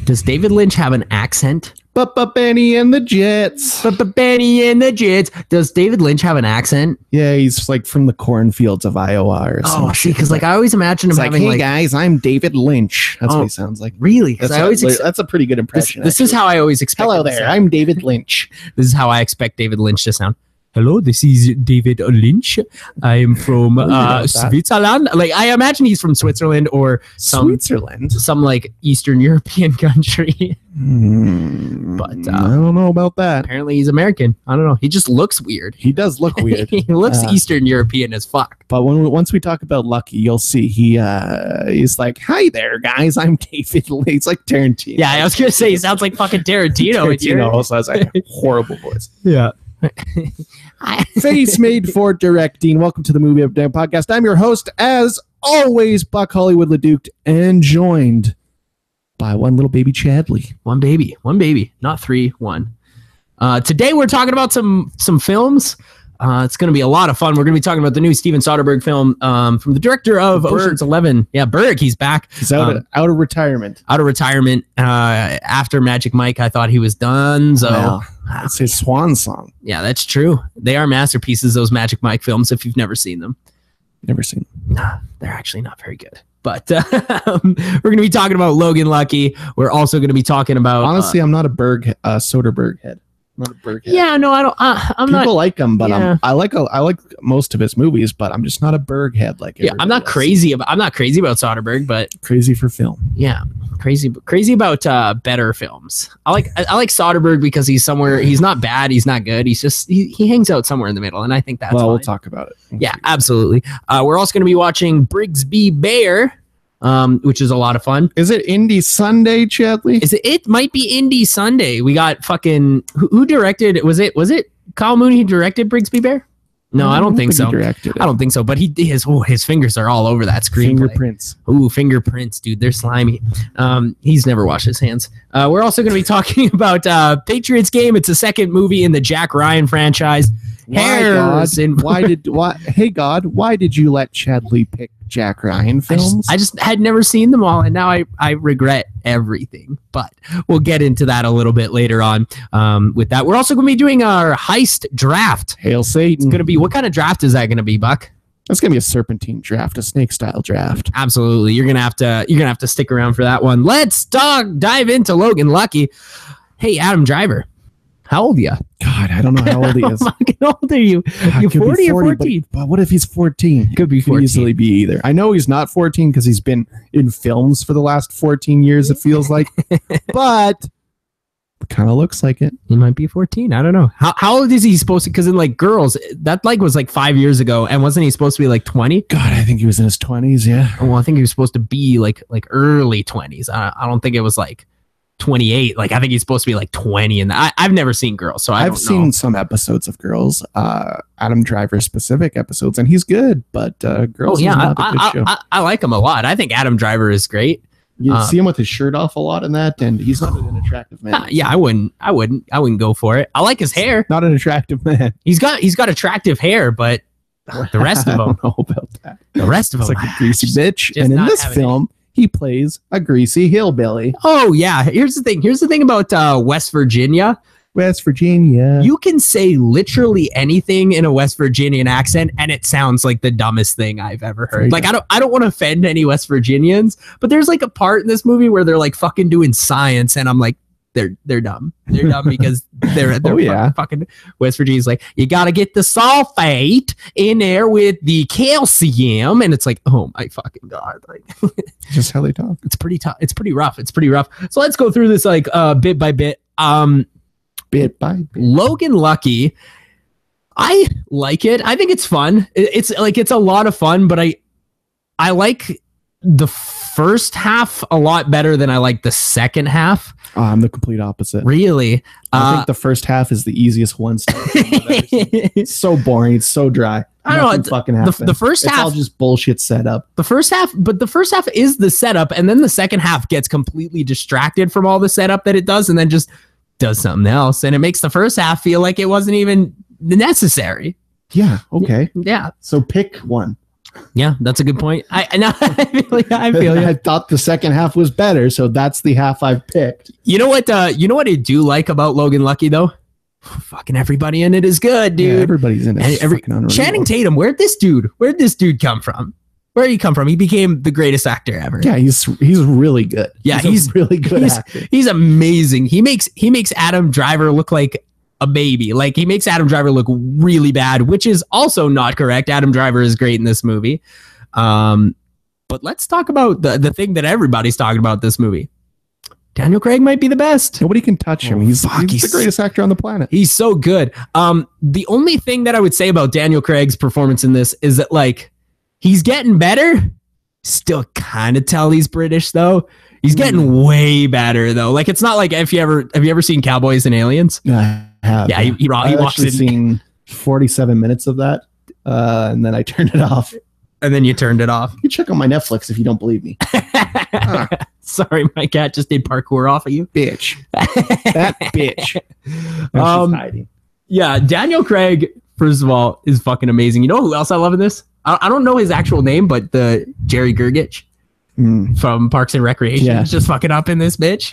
Does David Lynch have an accent? Benny and the Jets. Benny and the Jets. Does David Lynch have an accent? Yeah, he's like from the cornfields of Iowa or something. Oh, see, because like I always imagine him having hey guys, I'm David Lynch. That's what he sounds like. Really? That's a pretty good impression. This is how I always expect. Hello there, I'm David Lynch. This is how I expect David Lynch to sound. Hello, this is David Lynch. I am from Switzerland. Like I imagine he's from Switzerland or some like Eastern European country. But I don't know about that. Apparently he's American. I don't know. He just looks weird. He does look weird. He looks Eastern European as fuck. But once we talk about Lucky, you'll see he's like, "Hi there, guys. I'm David Lynch." He's like Tarantino. Yeah, I was gonna say he sounds like fucking Tarantino. Tarantino also has a horrible voice. Yeah. Face made for directing. Welcome to the Movie Epidemic podcast. I'm your host, as always, Buck Hollywood LeDuc, and joined by one little baby Chadley. One baby, not three, one. Today we're talking about some films. It's going to be a lot of fun. We're going to be talking about the new Steven Soderbergh film from the director of Ocean's 11. Yeah, Berg, he's back. He's out of retirement. After Magic Mike, I thought he was done. So well, it's his swan song. Yeah, that's true. They are masterpieces, those Magic Mike films, if you've never seen them. Never seen them. Nah, they're actually not very good. But we're going to be talking about Logan Lucky. We're also going to be talking about... Honestly, I'm not a Soderbergh head. Not a Berg head. Yeah, no, I don't. I'm not. People like him, but yeah. I like most of his movies, but I'm just not a Berg head like. Yeah, I'm not crazy about Soderbergh, but crazy for film. Yeah, crazy about better films. I like Soderbergh because he's somewhere. He's not bad. He's not good. He's just he hangs out somewhere in the middle, and I think that's. Well, fine. We'll talk about it. Yeah, absolutely. We're also going to be watching Brigsby Bear. Which is a lot of fun. Is it Indie Sunday, Chadley? It might be Indie Sunday. We got fucking who directed? Was it Kyle Mooney who directed Brigsby Bear? No, I don't think so. I don't think so. But his fingers are all over that screen. Fingerprints. Ooh, fingerprints, dude. They're slimy. He's never washed his hands. We're also going to be talking about Patriots game. It's the second movie in the Jack Ryan franchise. Hey God, why did you let Chadley pick Jack Ryan films? I just had never seen them all, and now I regret everything. But we'll get into that a little bit later on. With that, we're also going to be doing our heist draft. Hail Satan! It's going to be, what kind of draft is that going to be, Buck? That's going to be a serpentine draft, a snake style draft. Absolutely, you're gonna have to stick around for that one. Let's dive into Logan Lucky. Hey, Adam Driver. How old are you? God, I don't know how old he is. How old are you? You 40 or 14? But what if he's 14? Could be 14. Could easily be either. I know he's not 14 because he's been in films for the last 14 years, it feels like. But it kind of looks like it. He might be 14. I don't know. How old is he supposed to? Because in like Girls, that like was like 5 years ago. And wasn't he supposed to be like 20? God, I think he was in his 20s, yeah. Well, I think he was supposed to be like early 20s. I don't think it was like 28. Like I think he's supposed to be like 20, and I've never seen Girls, so I've seen some episodes of Girls, Adam Driver specific episodes, and he's good, but Girls is not a good show. I like him a lot. I think Adam Driver is great. You see him with his shirt off a lot in that, and he's not an attractive man. Yeah, I wouldn't go for it. I like his hair. Not an attractive man. He's got attractive hair, but the rest of them, I don't know about that. The rest of them, like a greasy bitch. And in this film, he plays a greasy hillbilly. Oh, yeah. Here's the thing about West Virginia. You can say literally anything in a West Virginian accent, and it sounds like the dumbest thing I've ever heard. Like, I don't want to offend any West Virginians, but there's like a part in this movie where they're like fucking doing science, and I'm like, they're dumb. They're dumb because they're fucking West Virginia's like, you got to get the sulfate in there with the calcium, and it's like, oh my fucking God, like just how they talk. It's pretty tough. It's pretty rough. So let's go through this like bit by bit. Bit by bit. Logan Lucky, I like it. I think it's fun. It's a lot of fun, but I like the first half a lot better than I like the second half. Oh, I'm the complete opposite. Really? I think the first half is the easiest one. It's so boring. It's so dry. I don't know. Fucking happen. The first half, it's all just bullshit setup. The first half is the setup, and then the second half gets completely distracted from all the setup that it does, and then just does something else, and it makes the first half feel like it wasn't even necessary. Yeah. Okay. Yeah. So pick one. Yeah, that's a good point. I feel you. I thought the second half was better, so that's the half I've picked. You know what I do like about Logan Lucky though? Fucking everybody in it is good, dude. Yeah, everybody's in it. Channing Tatum, where'd this dude come from? Where did he come from? He became the greatest actor ever. Yeah, he's really good. Yeah, he's really good actor. He's amazing. He makes Adam Driver look like a baby. Like he makes Adam Driver look really bad, which is also not correct. Adam Driver is great in this movie. But let's talk about the thing that everybody's talking about this movie. Daniel Craig might be the best. Nobody can touch him. He's the greatest actor on the planet. He's so good. The only thing that I would say about Daniel Craig's performance in this is that like he's getting better. Still kind of tell he's British though. He's getting way better though. Like it's not like have you ever seen Cowboys and Aliens? I have. Yeah, he walks in. I've seen 47 minutes of that, and then I turned it off. And then you turned it off. You check on my Netflix if you don't believe me. Sorry, my cat just did parkour off of you. Bitch. That bitch. Now she's hiding. Yeah, Daniel Craig, first of all, is fucking amazing. You know who else I love in this? I don't know his actual name, but the Jerry Gergich from Parks and Recreation is just fucking up in this bitch.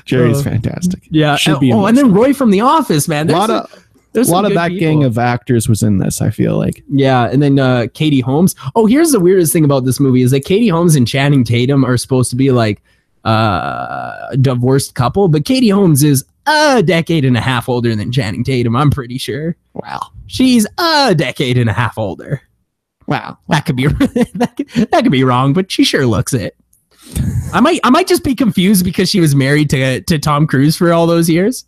Jerry's fantastic. Yeah. And then Roy from The Office, man. A lot of that gang of actors was in this, I feel like. Yeah, and then Katie Holmes. Oh, here's the weirdest thing about this movie is that Katie Holmes and Channing Tatum are supposed to be like a divorced couple, but Katie Holmes is a decade and a half older than Channing Tatum, I'm pretty sure. Wow. She's a decade and a half older. Wow. That could be that could be wrong, but she sure looks it. I might just be confused because she was married to Tom Cruise for all those years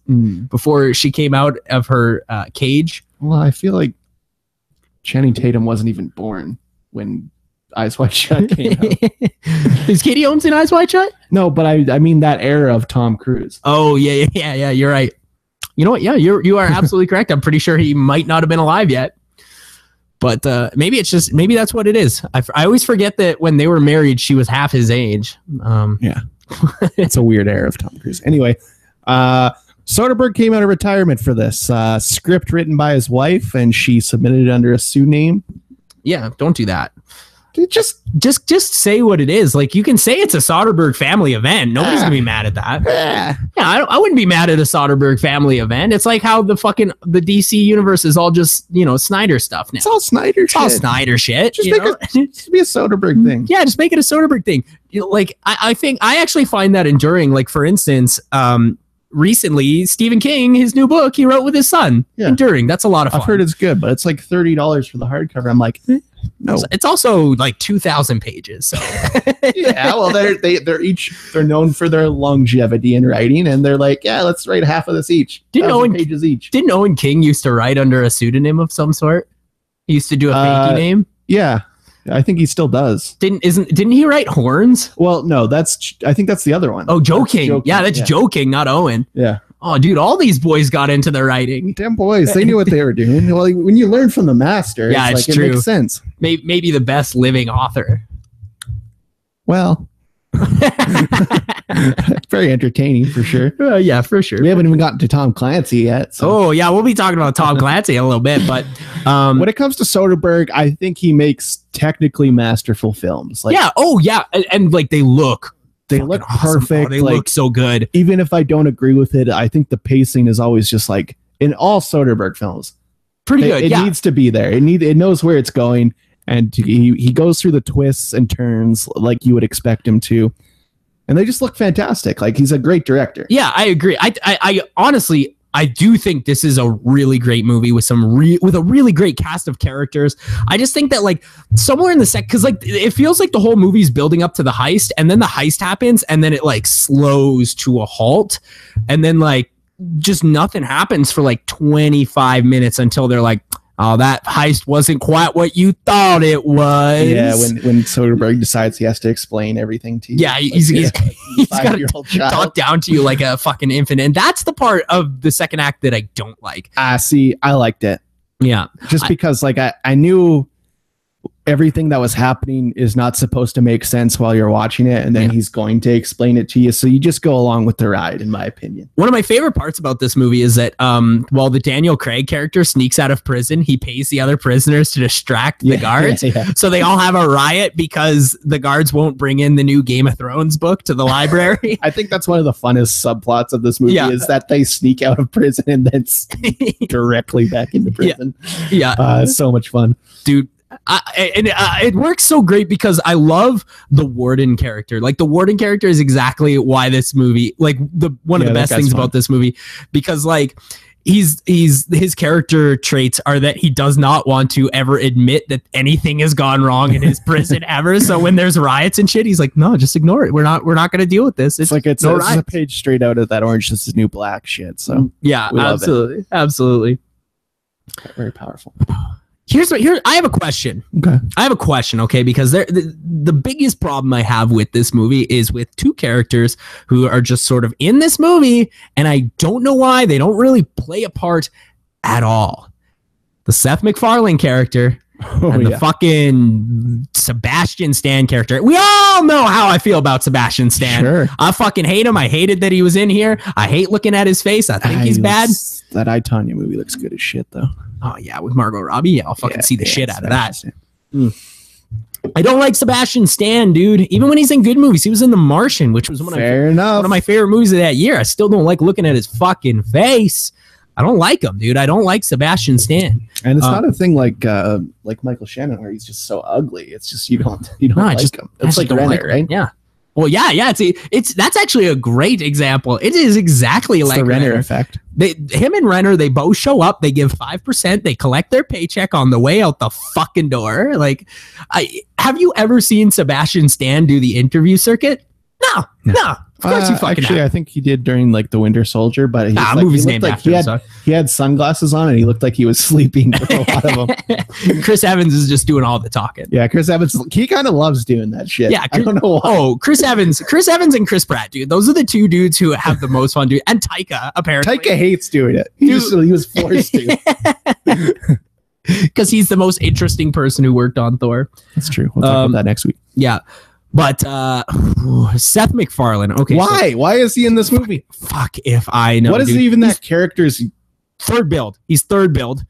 before she came out of her cage. Well, I feel like Channing Tatum wasn't even born when Eyes Wide Shut came out. Is Katie Holmes in Eyes Wide Shut? No, but I mean that era of Tom Cruise. Oh yeah. You're right. You know what? Yeah, you are absolutely correct. I'm pretty sure he might not have been alive yet. But maybe that's what it is. I always forget that when they were married, she was half his age. Yeah, it's a weird era of Tom Cruise. Anyway, Soderbergh came out of retirement for this script written by his wife, and she submitted it under a pseudonym. Yeah, don't do that. Just say what it is. Like you can say it's a Soderbergh family event. Nobody's gonna be mad at that. Yeah, I wouldn't be mad at a Soderbergh family event. It's like how the DC universe is all just Snyder stuff now. It's all Snyder. All Snyder shit. Just be a Soderbergh thing. Yeah, just make it a Soderbergh thing. Like I think I actually find that enduring. Like for instance, recently Stephen King, his new book he wrote with his son. Yeah. Enduring. That's a lot of fun. I've heard it's good, but it's like $30 for the hardcover. I'm like. No, it's also like 2,000 pages. So yeah, well, they're known for their longevity in writing, and they're like, yeah, let's write half of this each. Pages each. Didn't Owen King used to write under a pseudonym of some sort? He used to do a fakey name. Yeah, I think he still does. Didn't he write Horns? Well, no, I think that's the other one. Oh, Joe King. Yeah, that's Joe King, not Owen. Yeah. Oh, dude, all these boys got into the writing. Damn boys, they knew what they were doing. Well, when you learn from the master, it's true. It makes sense. Maybe the best living author. Well, very entertaining for sure. Yeah, for sure. We haven't even gotten to Tom Clancy yet. So. Oh, yeah, we'll be talking about Tom Clancy in a little bit. But when it comes to Soderbergh, I think he makes technically masterful films. Like, yeah. Oh, yeah. And like they look perfect. Oh, they look so good. Even if I don't agree with it, I think the pacing is always just like in all Soderbergh films. Pretty good. It needs to be there. It knows where it's going, and he goes through the twists and turns like you would expect him to, and they just look fantastic. Like he's a great director. Yeah, I agree. I honestly I do think this is a really great movie with with a really great cast of characters. I just think that like somewhere in the because like it feels like the whole movie's building up to the heist, and then the heist happens, and then it like slows to a halt, and then like just nothing happens for like 25 minutes until they're like, oh, that heist wasn't quite what you thought it was. Yeah, when Soderbergh decides he has to explain everything to you. Yeah, he's got to talk down to you like a fucking infant. And that's the part of the second act that I don't like. See, I liked it. Yeah. Just because like I knew everything that was happening is not supposed to make sense while you're watching it, and then he's going to explain it to you, so you just go along with the ride, in my opinion. One of my favorite parts about this movie is that while the Daniel Craig character sneaks out of prison, he pays the other prisoners to distract the guards. So they all have a riot because the guards won't bring in the new Game of Thrones book to the library. I think that's one of the funnest subplots of this movie is that they sneak out of prison and then directly back into prison. So much fun. Dude. It works so great because I love the warden character. Like, the warden character is exactly why this movie, like, one of the best things about this movie, because like his character traits are that he does not want to ever admit that anything has gone wrong in his prison ever. So when there's riots and shit, he's like, no, just ignore it. We're not going to deal with this. It's like it's a page straight out of that Orange Is the New Black shit. So yeah, absolutely. Very powerful. I have a question. Okay. I have a question, okay? Because the biggest problem I have with this movie is with two characters who are just sort of in this movie, and I don't know why they don't really play a part at all. The Seth MacFarlane character and the fucking Sebastian Stan character. We all know how I feel about Sebastian Stan. Sure. I fucking hate him. I hated that he was in here. I hate looking at his face. I think he's bad. That I, Tonya movie looks good as shit, though. Oh, yeah, with Margot Robbie. Yeah, I'll fucking see the shit out of that. I don't like Sebastian Stan, dude. Even when he's in good movies. He was in The Martian, which was one of my favorite movies of that year. I still don't like looking at his fucking face. I don't like him, dude. I don't like Sebastian Stan. And it's not a thing like Michael Shannon, where he's just so ugly. It's just you don't like him. It's like Renner, right? Yeah. Well, yeah. That's actually a great example. It is exactly like the Renner effect. Him and Renner, they both show up. They give 5%. They collect their paycheck on the way out the fucking door. Like, have you ever seen Sebastian Stan do the interview circuit? No. Of course you fucking actually, I think he did during like The Winter Soldier, but movie's named after him. He had sunglasses on and he looked like he was sleeping for a lot of them. Chris Evans is just doing all the talking. Yeah, Chris Evans, he kind of loves doing that shit. Yeah, I don't know why. Oh, Chris Evans and Chris Pratt, dude. Those are the two dudes who have the most fun, dude. And Taika, apparently. Taika hates doing it. He was forced to. Because he's the most interesting person who worked on Thor. That's true. We'll talk about that next week. Yeah. But Seth MacFarlane. Okay. Why? Why is he in this movie? Fuck if I know. What is even that character's third build? He's third build.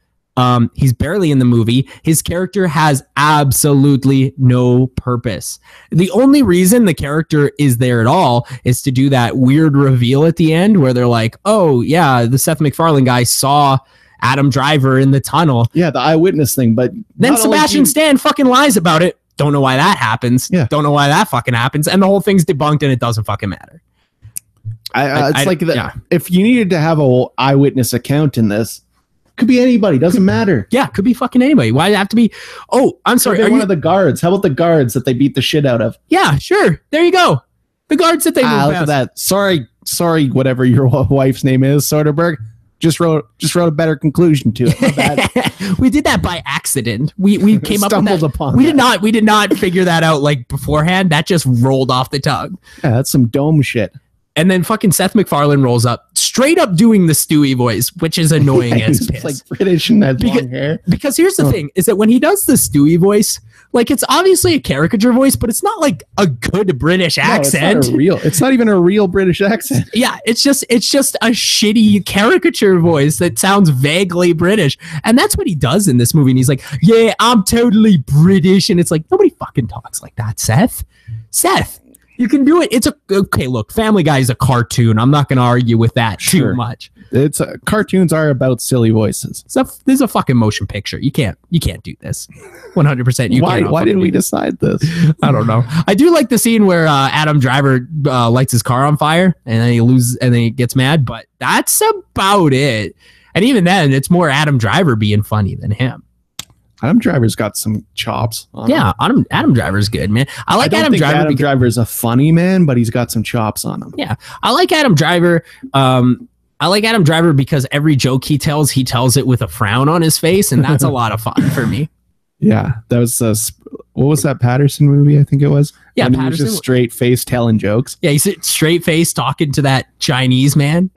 He's barely in the movie. His character has absolutely no purpose. The only reason the character is there at all is to do that weird reveal at the end where they're like, oh yeah, the Seth MacFarlane guy saw Adam Driver in the tunnel. Yeah, the eyewitness thing. But then Sebastian Stan fucking lies about it. Don't know why that happens. Yeah. Don't know why that fucking happens. And the whole thing's debunked and it doesn't fucking matter. If you needed to have a eyewitness account in this, could be anybody. Doesn't matter. Yeah, could be fucking anybody. Why does it have to be? Oh, I'm sorry. Are one of the guards? How about the guards that they beat the shit out of? Yeah, sure. There you go. The guards that they look at that. Sorry, whatever your wife's name is, Soderbergh. Just wrote a better conclusion to it. My bad. We did that by accident. We came up with that. Upon we did not figure that out like beforehand. That just rolled off the tongue. Yeah, that's some dome shit. And then fucking Seth MacFarlane rolls up, straight up doing the Stewie voice, which is annoying as piss. Like British and has long hair. Because here's the thing, is that when he does the Stewie voice, like it's obviously a caricature voice, but it's not like a good British accent. It's not even a real British accent. Yeah, it's just a shitty caricature voice that sounds vaguely British. And that's what he does in this movie. And he's like, yeah, I'm totally British. And it's like, nobody fucking talks like that, Seth. You can do it. Okay, look, Family Guy is a cartoon. I'm not going to argue with that too much. Cartoons are about silly voices. This is a fucking motion picture. You can't do this. 100%. Why did we decide this? I don't know. I do like the scene where Adam Driver lights his car on fire and then he gets mad, but that's about it. And even then, it's more Adam Driver being funny than him. Adam Driver's got some chops on him. Adam Driver's good, man. I don't think Adam Driver's a funny man, but he's got some chops on him. Yeah, I like Adam Driver. I like Adam Driver because every joke he tells it with a frown on his face, and that's a lot of fun for me. Yeah, that was what was that Patterson movie? I think it was. Yeah, Patterson. He was just straight face telling jokes. Yeah, he's straight face talking to that Chinese man.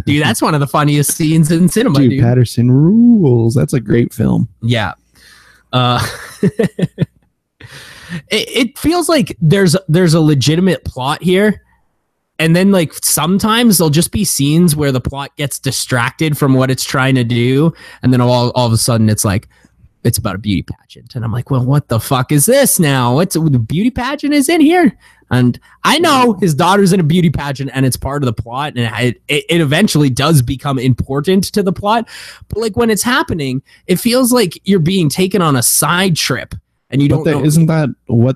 Dude, that's one of the funniest scenes in cinema. Dude, Patterson rules. That's a great film. Yeah. it feels like there's a legitimate plot here. And then like sometimes there'll just be scenes where the plot gets distracted from what it's trying to do. And then all of a sudden it's like, it's about a beauty pageant. And I'm like, well, what the fuck is this now? What's the beauty pageant is in here? And I know his daughter's in a beauty pageant and it's part of the plot. And it eventually does become important to the plot. But like when it's happening, it feels like you're being taken on a side trip and you don't know. Isn't that what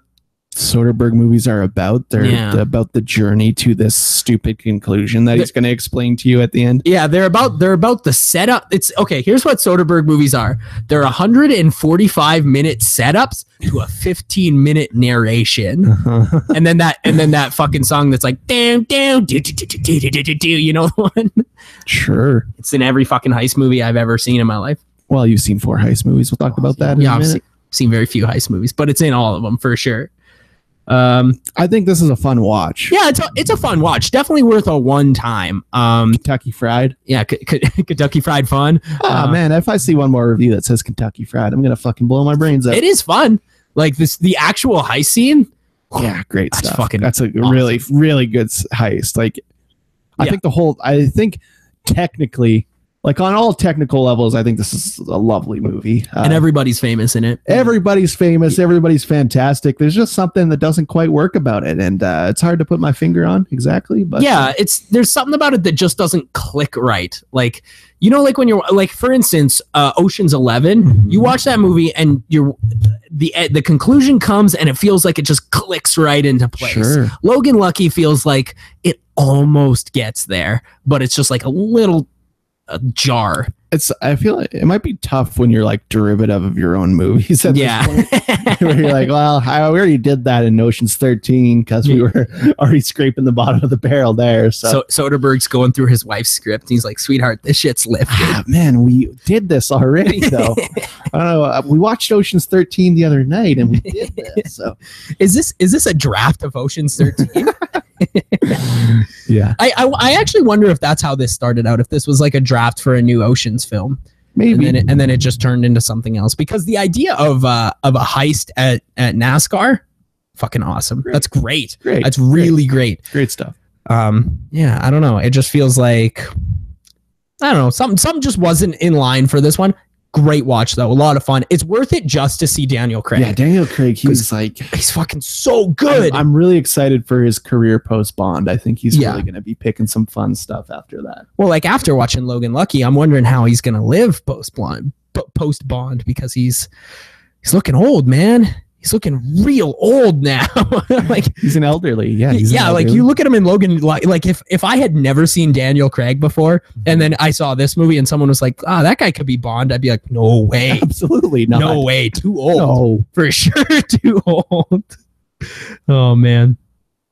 Soderbergh movies are about? They're about the journey to this stupid conclusion that he's going to explain to you at the end. Yeah, they're about the setup. It's okay. Here's what Soderbergh movies are. They're 145-minute setups to a 15-minute narration, and then that fucking song that's like damn, you know the one? Sure, it's in every fucking heist movie I've ever seen in my life. Well, you've seen 4 heist movies. We'll talk about that. Yeah, I've seen very few heist movies, but it's in all of them for sure. I think this is a fun watch. Yeah, it's a fun watch. Definitely worth a one time. Kentucky Fried. Yeah, Kentucky Fried fun. Man, if I see one more review that says Kentucky Fried, I'm gonna fucking blow my brains out. It is fun. Like the actual heist scene. Yeah, great stuff. That's a awesome. really, really good heist. Like, I think technically, like on all technical levels, I think this is a lovely movie. And everybody's famous in it. Everybody's famous. Everybody's fantastic. There's just something that doesn't quite work about it. And it's hard to put my finger on exactly. But yeah, there's something about it that just doesn't click right. Like, you know, like when you're like, for instance, Ocean's 11, you watch that movie and the conclusion comes and it feels like it just clicks right into place. Sure. Logan Lucky feels like it almost gets there, but it's just like a little jar. I feel like it might be tough when you're like derivative of your own movies at this point, where you're like, well, we already did that in Ocean's 13 because we were already scraping the bottom of the barrel there. So Soderbergh's going through his wife's script and he's like, sweetheart, this shit's lifted. Man, we did this already though. I don't know, we watched Ocean's 13 the other night and we did this. So is this a draft of Ocean's 13? Yeah, I actually wonder if that's how this started out, if this was like a draft for a new Ocean's film. Maybe. And then it just turned into something else, because the idea of a heist at NASCAR, fucking awesome. Great. That's great. That's really great. Great stuff. Yeah, I don't know. It just feels like, I don't know, something just wasn't in line for this one. Great watch though, a lot of fun. It's worth it just to see Daniel Craig. Yeah, Daniel Craig, he's fucking so good. I'm really excited for his career post Bond. I think he's really going to be picking some fun stuff after that. Well, like after watching Logan Lucky, I'm wondering how he's going to live post Bond, because he's looking old, man. He's looking real old now. Like he's an elderly. Yeah. Like you look at him in Logan, like if I had never seen Daniel Craig before and then I saw this movie and someone was like, that guy could be Bond, I'd be like, no way. Absolutely not. No way. Too old. No. For sure. Too old. Oh man.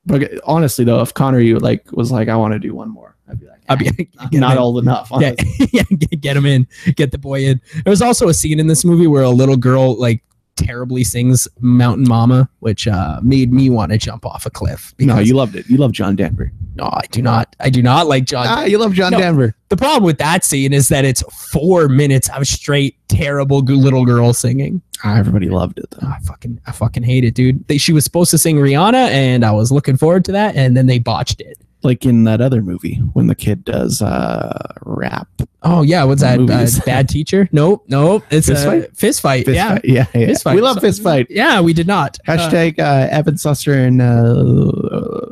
But honestly though, if Connery was like, I want to do one more, I'd be like, not old enough. Honestly. Yeah, get him in. Get the boy in. There was also a scene in this movie where a little girl like terribly sings Mountain Mama, which made me want to jump off a cliff. No, you loved it. You love John Denver. No, I do not. I do not like John. You love John Denver. The problem with that scene is that it's 4 minutes of straight terrible little girl singing. Everybody loved it though. I fucking hate it, dude. She was supposed to sing Rihanna and I was looking forward to that, and then they botched it. Like in that other movie when the kid does rap. Oh yeah, what's that? Bad Teacher? Nope. It's Fist Fight. Yeah. Fist Fight. We love Fist Fight. Yeah, we did not. Hashtag Evan Susser and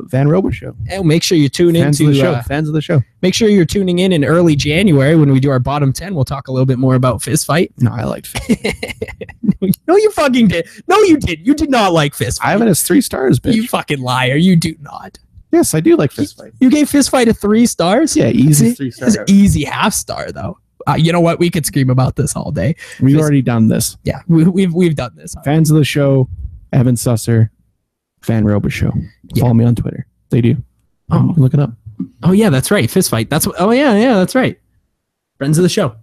Van Rober Show. And make sure you tune in to fans of the show. Make sure you're tuning in early January when we do our bottom 10. We'll talk a little bit more about Fist Fight. No, I liked Fist Fight. No, you fucking did. No, you did. You did not like Fist Fight. I have it as 3 stars, bitch. You fucking liar. You do not. Yes, I do like Fist Fight. You gave Fist Fight a 3 stars? Yeah, easy 3 stars. It's easy half star though. You know what? We could scream about this all day. We've already done this. Yeah, we've done this. Fans of the show, Evan Susser, Van Rober Show. Follow me on Twitter. They do. Oh, look it up. Oh yeah, that's right. Fist Fight. That's right. Friends of the show.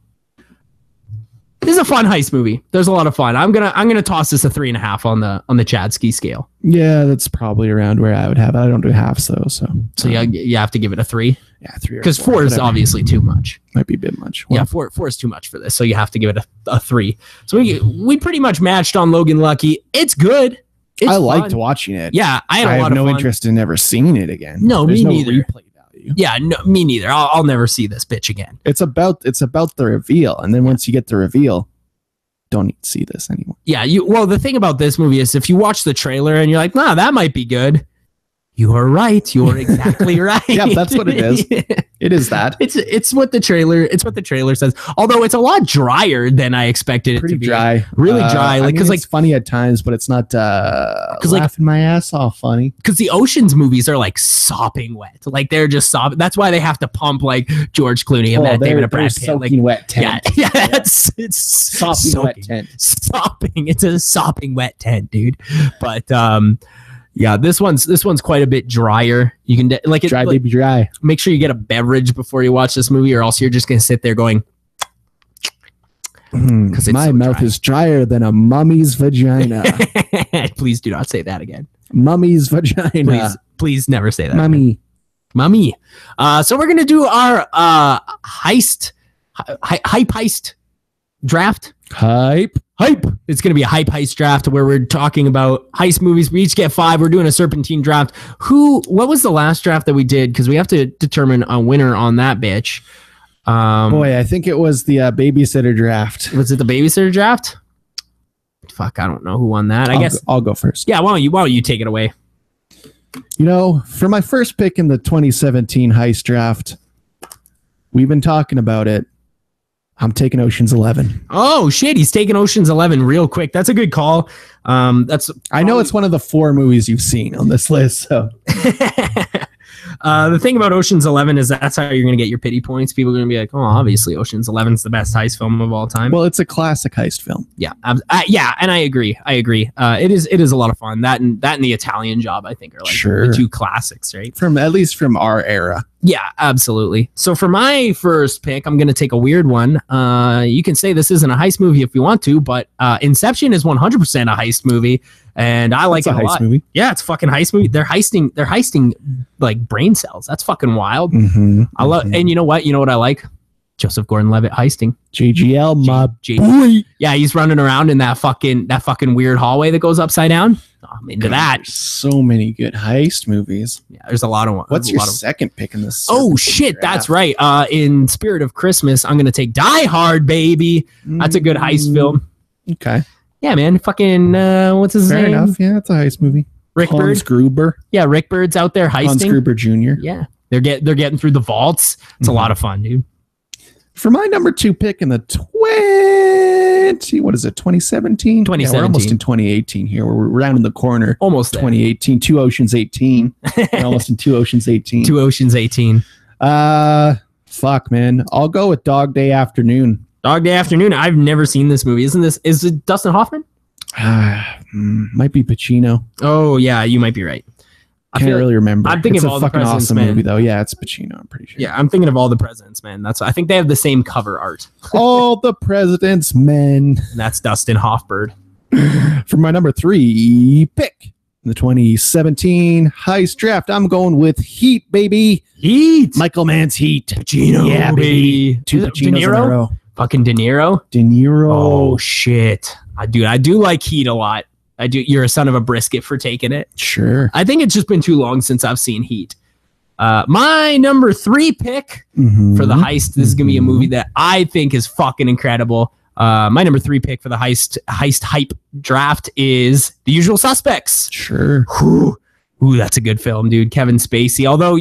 This is a fun heist movie. There's a lot of fun. I'm gonna toss this a 3.5 on the Chadsky scale. Yeah, that's probably around where I would have it. I don't do halves though, so you have to give it a 3. Yeah, 3 because 4 is obviously too much. Might be a bit much. Well, yeah, 4 is too much for this, so you have to give it a 3. So we pretty much matched on Logan Lucky. It's good. I liked watching it. Yeah, I had a lot of fun. I have no interest in never seeing it again. No, There's me neither. Replay value. Yeah, no, me neither. I'll never see this bitch again. It's about the reveal, and then once you get the reveal, don't need to see this anymore. Yeah, well, the thing about this movie is if you watch the trailer and you're like, nah, that might be good. You are right. You're exactly right. Yeah, that's what it is. It is that. It's what the trailer says. Although it's a lot drier than I expected it to be. Dry. Really dry. Like because it's funny at times, but it's not laughing my ass off funny. Because the Ocean's movies are like sopping wet. Like they're just sopping. That's why they have to pump like George Clooney and Matt Damon and Brad Pitt. Soaking wet tent. Yeah, it's sopping wet tent. Sopping. It's a sopping wet tent, dude. But yeah, this one's quite a bit drier. You can baby dry. Make sure you get a beverage before you watch this movie, or else you're just gonna sit there going. Because my mouth is drier than a mummy's vagina. Please do not say that again. Mummy's vagina. Please never say that. Mummy. So we're gonna do our hype heist draft. Hype. It's going to be a hype heist draft where we're talking about heist movies. We each get 5. We're doing a serpentine draft. What was the last draft that we did? Because we have to determine a winner on that bitch. Boy, I think it was the babysitter draft. Was it the babysitter draft? Fuck, I don't know who won that. I guess I'll go first. Yeah, why don't you take it away? You know, for my first pick in the 2017 heist draft, we've been talking about it. I'm taking Ocean's 11. Oh shit, he's taking Ocean's 11 real quick. That's a good call. I know it's one of the 4 movies you've seen on this list. So the thing about Ocean's 11 is that's how you're going to get your pity points. People are going to be like, oh, obviously Ocean's 11 is the best heist film of all time. Well, it's a classic heist film. Yeah, yeah, and I agree. It is a lot of fun. That and the Italian Job, I think, are like the 2 classics, right? At least from our era. Yeah, absolutely. So for my first pick, I'm going to take a weird one. You can say this isn't a heist movie if you want to, but Inception is 100% a heist movie, and I like it a lot. Movie. Yeah, it's a fucking heist movie. They're heisting like brain cells. That's fucking wild. Mm-hmm, I love, and you know what? You know what I like? Joseph Gordon-Levitt heisting. JGL, my boy. Yeah, he's running around in that fucking weird hallway that goes upside down. I'm into that. There's so many good heist movies. Yeah, there's a lot of them. What's your second pick in this? Oh shit, that's right. In spirit of Christmas, I'm gonna take Die Hard, baby. That's a good heist film. Okay. Yeah, man. Fucking what's his name? Fair enough. Yeah, it's a heist movie. Rick Hans Bird. Gruber. Yeah, Rick Bird's out there heisting. Hans Gruber Jr. Yeah, they're getting through the vaults. It's a lot of fun, dude. For my number 2 pick in the 2017? Yeah, we're almost in 2018 here. We're down in the corner. Almost 2018. 2 Oceans 18. We're almost in 2 Oceans 18. 2 Oceans 18. Fuck, man. I'll go with Dog Day Afternoon. Dog Day Afternoon. I've never seen this movie. Is it Dustin Hoffman? Might be Pacino. Oh yeah, you might be right. I can't really remember. I'm thinking it's of All a the fucking President's awesome Men. movie, though. Yeah, it's Pacino. I'm pretty sure. Yeah, I'm thinking of All the President's Men. I think they have the same cover art. All the President's Men. And that's Dustin Hoffman. For my number 3 pick in the 2017 heist draft, I'm going with Heat, baby. Heat. Michael Mann's Heat. Pacino. Yeah, baby. 2 Pacinos in a row. Fucking De Niro. Oh shit, dude, I do like Heat a lot. I do. You're a son of a brisket for taking it. Sure. I think it's just been too long since I've seen Heat. My number 3 pick for the heist. This is gonna be a movie that I think is fucking incredible. My number 3 pick for the heist hype draft is The Usual Suspects. Sure. Ooh, that's a good film, dude. Kevin Spacey. Although,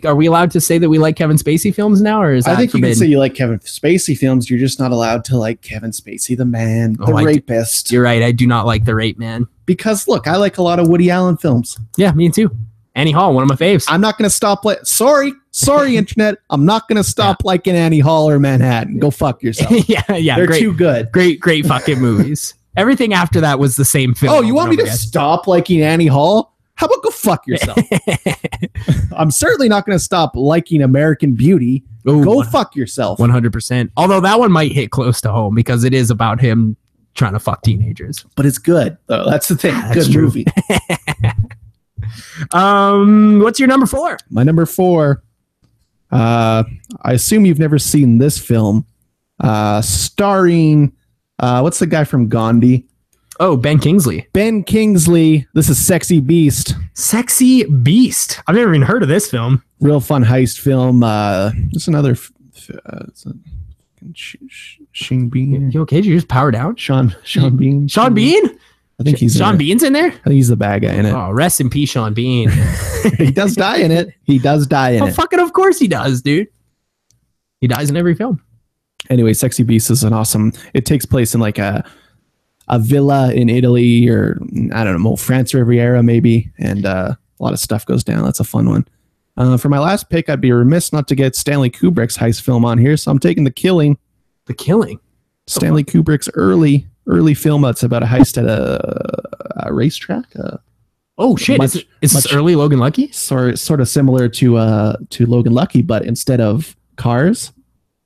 are we allowed to say that we like Kevin Spacey films now, or is that I think forbidden? You can say you like Kevin Spacey films. You're just not allowed to like Kevin Spacey, the man, the rapist. You're right. I do not like The Rape Man. Because look, I like a lot of Woody Allen films. Yeah, me too. Annie Hall, one of my faves. I'm not going to stop. Sorry, internet. I'm not going to stop liking Annie Hall or Manhattan. Go fuck yourself. yeah. They're too good. Great fucking movies. Everything after that was the same film. Oh, you want me to stop liking Annie Hall? How about go fuck yourself? I'm certainly not going to stop liking American Beauty. Ooh, go fuck yourself. 100%. Although that one might hit close to home because it is about him trying to fuck teenagers. But it's good, though. That's the thing. Good true. Movie. What's your number 4? My number 4. I assume you've never seen this film. Starring, what's the guy from Gandhi? Oh, Ben Kingsley. Ben Kingsley. This is Sexy Beast. Sexy Beast. I've never even heard of this film. Real fun heist film. This is another. Sean Bean. You okay? Did you just power down? Sean Bean. Sean Bean? I think he's Sean Bean's in there? I think he's the bad guy in it. Oh, rest in peace, Sean Bean. He does die in it. Oh, fucking of course he does, dude. He dies in every film. Anyway, Sexy Beast is an awesome. It takes place in like a villa in Italy, or I don't know, France Riviera maybe, and a lot of stuff goes down. That's a fun one. For my last pick, I'd be remiss not to get Stanley Kubrick's heist film on here, so I'm taking The Killing. The Killing. Stanley Kubrick's early film. That's about a heist at a racetrack. Oh shit! Is this early Logan Lucky? Sort of similar to Logan Lucky, but instead of cars,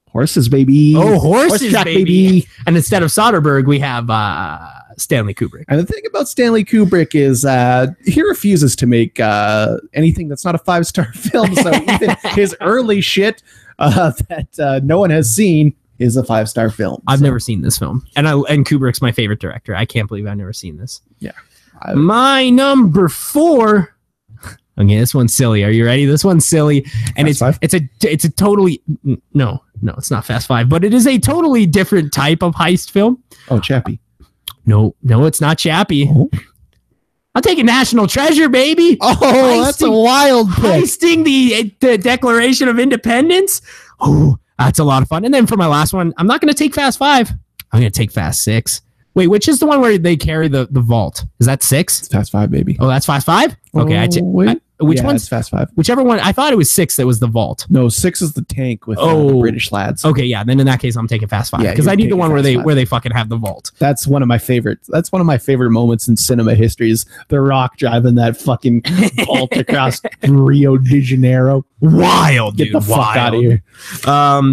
horses, baby. Oh, horses, baby. And instead of Soderbergh, we have Stanley Kubrick. And the thing about Stanley Kubrick is he refuses to make anything that's not a 5-star film. So even his early shit that no one has seen is a 5-star film. I've never seen this film, and Kubrick's my favorite director. I can't believe I've never seen this. Yeah. My number 4. Okay, this one's silly. Are you ready? This one's silly, and it's a totally no, it's not Fast 5, but it is a totally different type of heist film. Oh, Chappie. No, it's not Chappie. Oh. I'm taking National Treasure, baby. Oh, that's a wild pick. Heisting the Declaration of Independence. Oh, that's a lot of fun. And then for my last one, I'm not going to take Fast 5. I'm going to take Fast 6. Wait, which is the one where they carry the vault? Is that 6? It's Fast 5, baby. Oh, that's Fast 5? Okay, which one's Fast 5? Whichever one. I thought it was 6 that was the vault. No, 6 is the tank with the British lads. Okay, yeah. Then in that case, I'm taking Fast 5 because I need the one where they fucking have the vault. That's one of my favorites. That's one of my favorite moments in cinema history is The Rock driving that fucking vault across Rio de Janeiro. Wild, dude. Get the fuck out of here.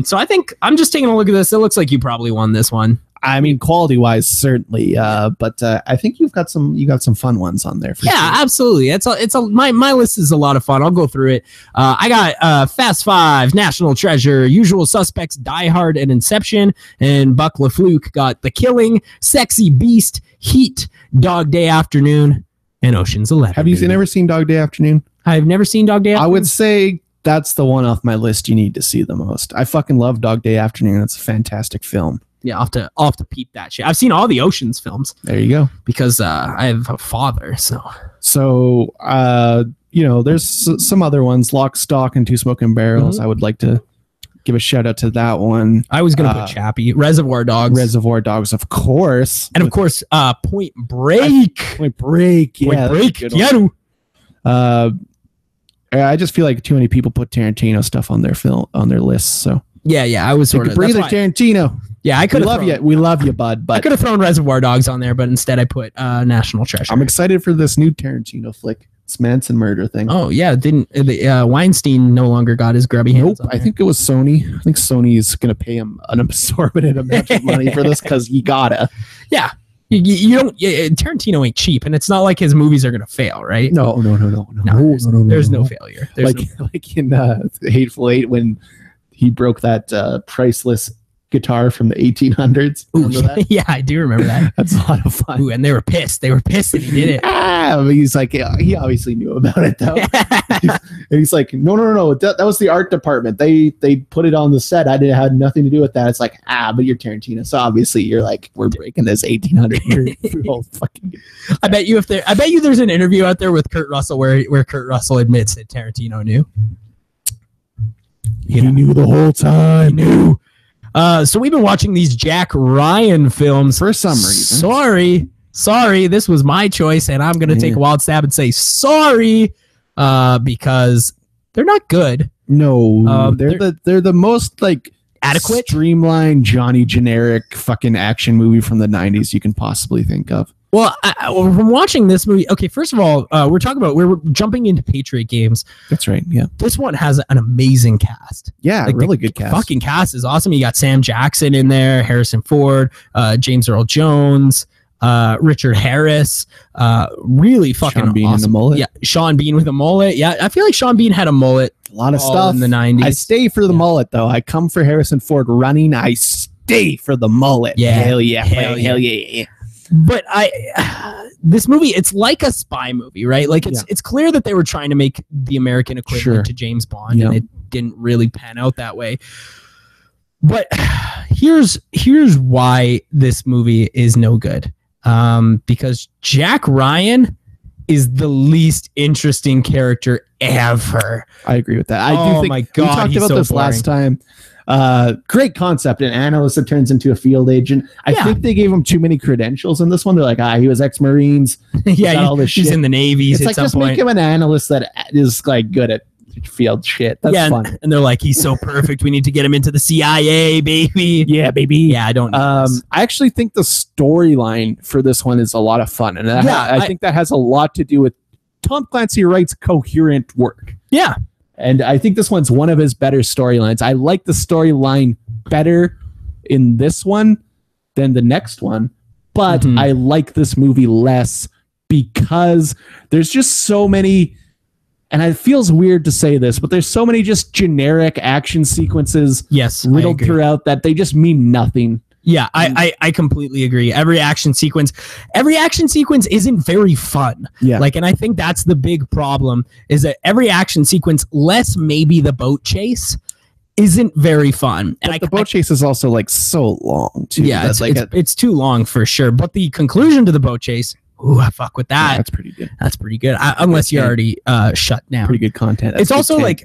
So I think I'm just taking a look at this. It looks like you probably won this one. I mean, quality-wise, certainly, but I think you got some fun ones on there. Yeah, sure. Absolutely. My list is a lot of fun. I'll go through it. I got Fast 5, National Treasure, Usual Suspects, Die Hard, and Inception. And Buck LaFluke got The Killing, Sexy Beast, Heat, Dog Day Afternoon, and Ocean's 11. Have you never seen Dog Day Afternoon? I've never seen Dog Day Afternoon. I would say that's the one off my list you need to see the most. I fucking love Dog Day Afternoon. It's a fantastic film. Yeah, I'll have to peep that shit. I've seen all the Ocean's films. There you go. Because I have a father, so. So, there's some other ones, Lock, Stock, and Two Smoking Barrels. I would like to give a shout out to that one. I was going to put Chappie. Reservoir Dogs, of course. And of course, Point Break. Point Break, yeah. Point Break, yeah. I just feel like too many people put Tarantino stuff on their lists, so. Yeah, I was sort of. Breather, Tarantino. Yeah, I could have. We love you, bud. But I could have thrown Reservoir Dogs on there, but instead I put National Treasure. I'm excited for this new Tarantino flick. It's Manson murder thing. Oh yeah, didn't Weinstein no longer got his grubby hands? Nope. I think it was Sony. I think Sony is going to pay him an absorbent amount of money for this because you gotta. Yeah. You don't. Tarantino ain't cheap, and it's not like his movies are gonna fail, right? No. There's no failure. Like in Hateful Eight when he broke that priceless guitar from the 1800s. Ooh, yeah, I do remember that. That's a lot of fun. Ooh, and they were pissed. They were pissed that he did it. But he's like, he obviously knew about it though. And he's like, no. That was the art department. They put it on the set. I had nothing to do with that. It's like, but you're Tarantino, so obviously you're like, we're breaking this 1800 fucking. I bet you there's an interview out there with Kurt Russell where Kurt Russell admits that Tarantino knew. He knew the whole time. He knew. So we've been watching these Jack Ryan films for some reason. Sorry, this was my choice, and I'm gonna take a wild stab and say sorry, because they're not good. No, they're the most like adequate, streamlined, Johnny generic fucking action movie from the 90s you can possibly think of. Well, from watching this movie, okay, first of all, we're jumping into Patriot games. That's right, yeah. This one has an amazing cast. Yeah, like really good cast. Fucking cast is awesome. You got Sam Jackson in there, Harrison Ford, James Earl Jones, Richard Harris, really fucking Sean Bean awesome. In the mullet. Yeah, Sean Bean with a mullet. Yeah, I feel like Sean Bean had a mullet. A lot of stuff in the 90s. I stay for the mullet, though. I come for Harrison Ford running. I stay for the mullet. Yeah. Hell yeah. But this movie, it's like a spy movie, right? Like it's clear that they were trying to make the American equivalent to James Bond, and it didn't really pan out that way. But here's why this movie is no good. Because Jack Ryan is the least interesting character ever. I agree with that. I do think my God, we talked about this last time. Great concept, an analyst that turns into a field agent. I think they gave him too many credentials in this one. They're like, he was ex-Marines. He's in the Navy. It's like, just make him an analyst that is like good at field shit. That's fun. And they're like, he's so perfect. We need to get him into the CIA, baby. Yeah, baby. Yeah, I don't know. I actually think the storyline for this one is a lot of fun. And I think that has a lot to do with Tom Clancy writes coherent work. Yeah. And I think this one's one of his better storylines. I like the storyline better in this one than the next one. But I like this movie less because there's just so many... And it feels weird to say this, but there's so many just generic action sequences riddled throughout that they just mean nothing. Yeah, I completely agree. Every action sequence isn't very fun. Yeah. And I think that's the big problem is that every action sequence, less maybe the boat chase, isn't very fun. And the boat chase is also like so long too. Yeah, it's too long for sure. But the conclusion to the boat chase, I fuck with that. Yeah, that's pretty good. That's pretty good. Unless you're already shut down. Pretty good content. That's it's also like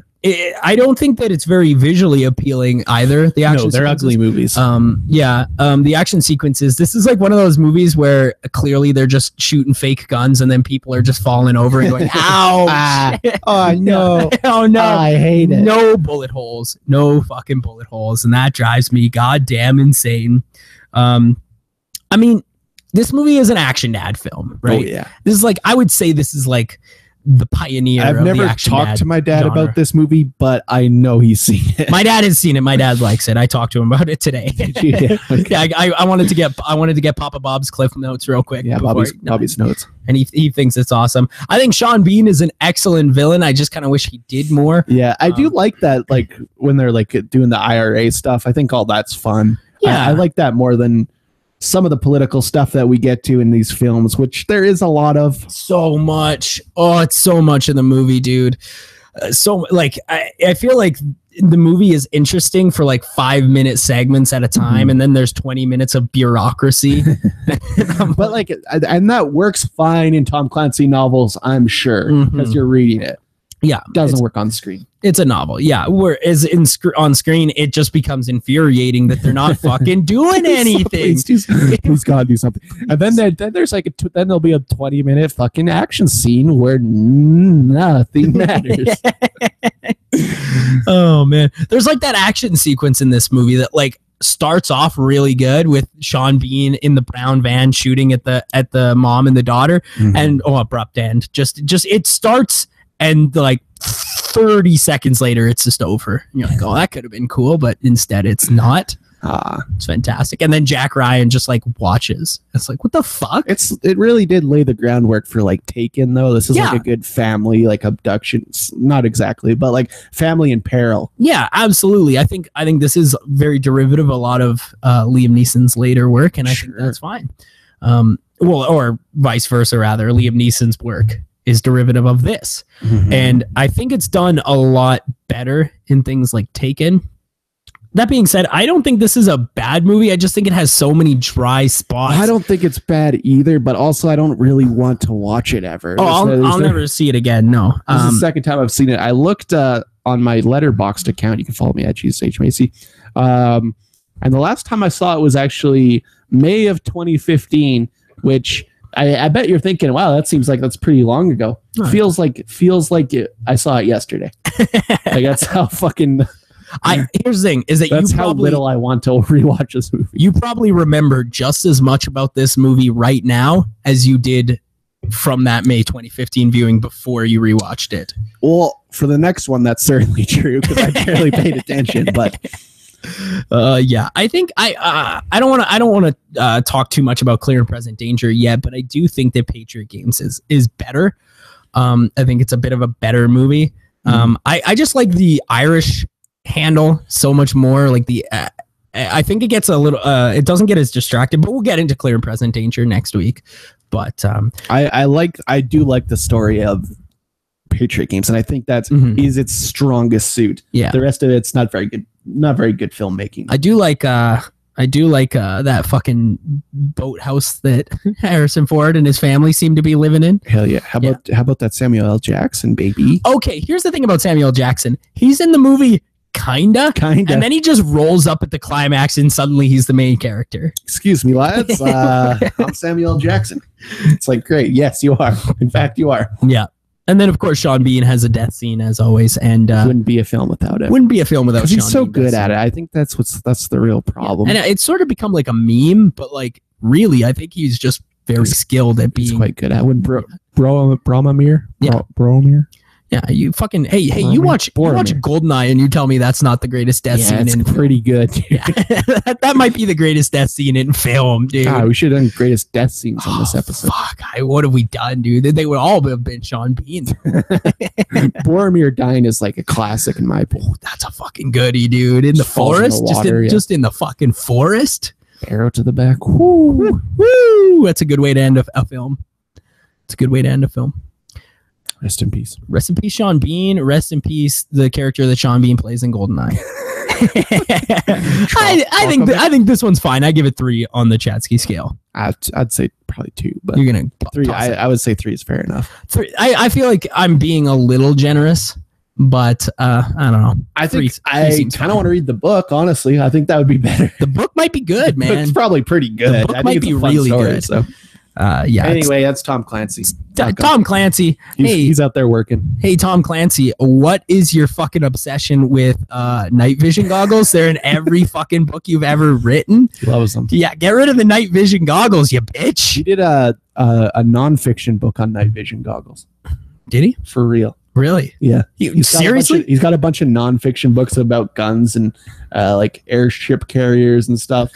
I don't think that it's very visually appealing either. The action they're ugly movies. The action sequences. This is like one of those movies where clearly they're just shooting fake guns and then people are just falling over and going, "Ouch!" Oh no! Oh no! I hate it. No bullet holes. No fucking bullet holes, and that drives me goddamn insane. I mean. This movie is an action dad film, right? Oh, yeah. This is like, I would say this is like the pioneer I've of never the action talked dad to my dad genre. about this movie, but I know he's seen it. My dad has seen it. My dad likes it. I talked to him about it today. Okay. Yeah, I wanted to get Papa Bob's Cliff Notes real quick. Yeah, Bobby's notes. And he thinks it's awesome. I think Sean Bean is an excellent villain. I just kind of wish he did more. Yeah, I do like that, like when they're like doing the IRA stuff. I think all that's fun. Yeah. I like that more than some of the political stuff that we get to in these films, which there is a lot of. So much. Oh, it's so much in the movie, dude. I feel like the movie is interesting for like 5-minute segments at a time, and then there's 20 minutes of bureaucracy. But like, and that works fine in Tom Clancy novels, I'm sure, because you're reading it. Yeah, doesn't work on screen. It's a novel, yeah. Whereas on screen, it just becomes infuriating that they're not fucking doing anything. Please God, do something. And then there's like then there'll be a 20-minute fucking action scene where nothing matters. Oh man, there's like that action sequence in this movie that like starts off really good with Sean Bean in the brown van shooting at the mom and the daughter, and abrupt end. Just it starts. And like 30 seconds later, it's just over. And you're like, oh, that could have been cool, but instead it's not. It's fantastic. And then Jack Ryan just like watches. It's like, what the fuck? It really did lay the groundwork for like Taken, though. This is like a good family like abduction. Not exactly, but like family in peril. Yeah, absolutely. I think this is very derivative of a lot of Liam Neeson's later work, and I think that's fine. Or vice versa, rather. Liam Neeson's work is derivative of this. And I think it's done a lot better in things like Taken. That being said, I don't think this is a bad movie. I just think it has so many dry spots. I don't think it's bad either, but also I don't really want to watch it ever. I'll never see it again. No. This is the second time I've seen it. I looked on my Letterboxd account. You can follow me at Jesus H. Macy. And the last time I saw it was actually May of 2015, which I bet you're thinking, wow, that seems like that's pretty long ago. Oh, feels like I saw it yesterday. Like that's how fucking. Here's the thing: is that that's how little I want to rewatch this movie. You probably remember just as much about this movie right now as you did from that May 2015 viewing before you rewatched it. Well, for the next one, that's certainly true because I barely paid attention, but. Yeah, I think I don't want to talk too much about Clear and Present Danger yet, but I do think that Patriot Games is better. I think it's a bit of a better movie. I just like the Irish handle so much more. Like I think it gets a little. It doesn't get as distracted, but we'll get into Clear and Present Danger next week. But I do like the story of Patriot Games, and I think that's is its strongest suit. Yeah, the rest of it's not very good filmmaking. I do like that fucking boathouse that Harrison Ford and his family seem to be living in. Hell yeah! How about that Samuel L. Jackson baby? Okay, here's the thing about Samuel L. Jackson. He's in the movie. Kinda, and then he just rolls up at the climax, and suddenly he's the main character. Excuse me, lads. I'm Samuel L. Jackson. It's like, great. Yes, you are. In fact, you are. Yeah. And then, of course, Sean Bean has a death scene as always, and wouldn't be a film without it. Wouldn't be a film without. He's so good at it. I think that's the real problem. Yeah. And it's sort of become like a meme, but like really, I think he's just very skilled at being. He's quite good at it. When Bromamir. Yeah, you fucking hey, you watch Goldeneye and you tell me that's not the greatest death scene in pretty good. Yeah. that might be the greatest death scene in film, dude. God, we should have done greatest death scenes on this episode. Fuck, what have we done, dude? They would all have been Sean Bean. Boromir dying is like a classic in my opinion. That's a fucking goodie, dude. In the forest, just in the fucking forest. Arrow to the back. Woo, woo. That's a good way to end a film. It's a good way to end a film. Rest in peace. Rest in peace, Sean Bean. Rest in peace, the character that Sean Bean plays in Goldeneye. I think this one's fine. I give it 3 on the Chatsky scale. I'd say probably 2, but you're gonna 3. I would say 3 is fair enough. 3. I feel like I'm being a little generous, but I don't know. I think I kind of want to read the book. Honestly, I think that would be better. The book might be good, man. It's probably pretty good. The book might be really good. So. Yeah. Anyway, that's Tom Clancy. Tom Clancy. He's out there working. Hey, Tom Clancy, what is your fucking obsession with night vision goggles? They're in every fucking book you've ever written. He loves them. Yeah, get rid of the night vision goggles, you bitch. He did a nonfiction book on night vision goggles. Did he? For real. Really? Yeah. Seriously? He's got a bunch of nonfiction books about guns and like airship carriers and stuff.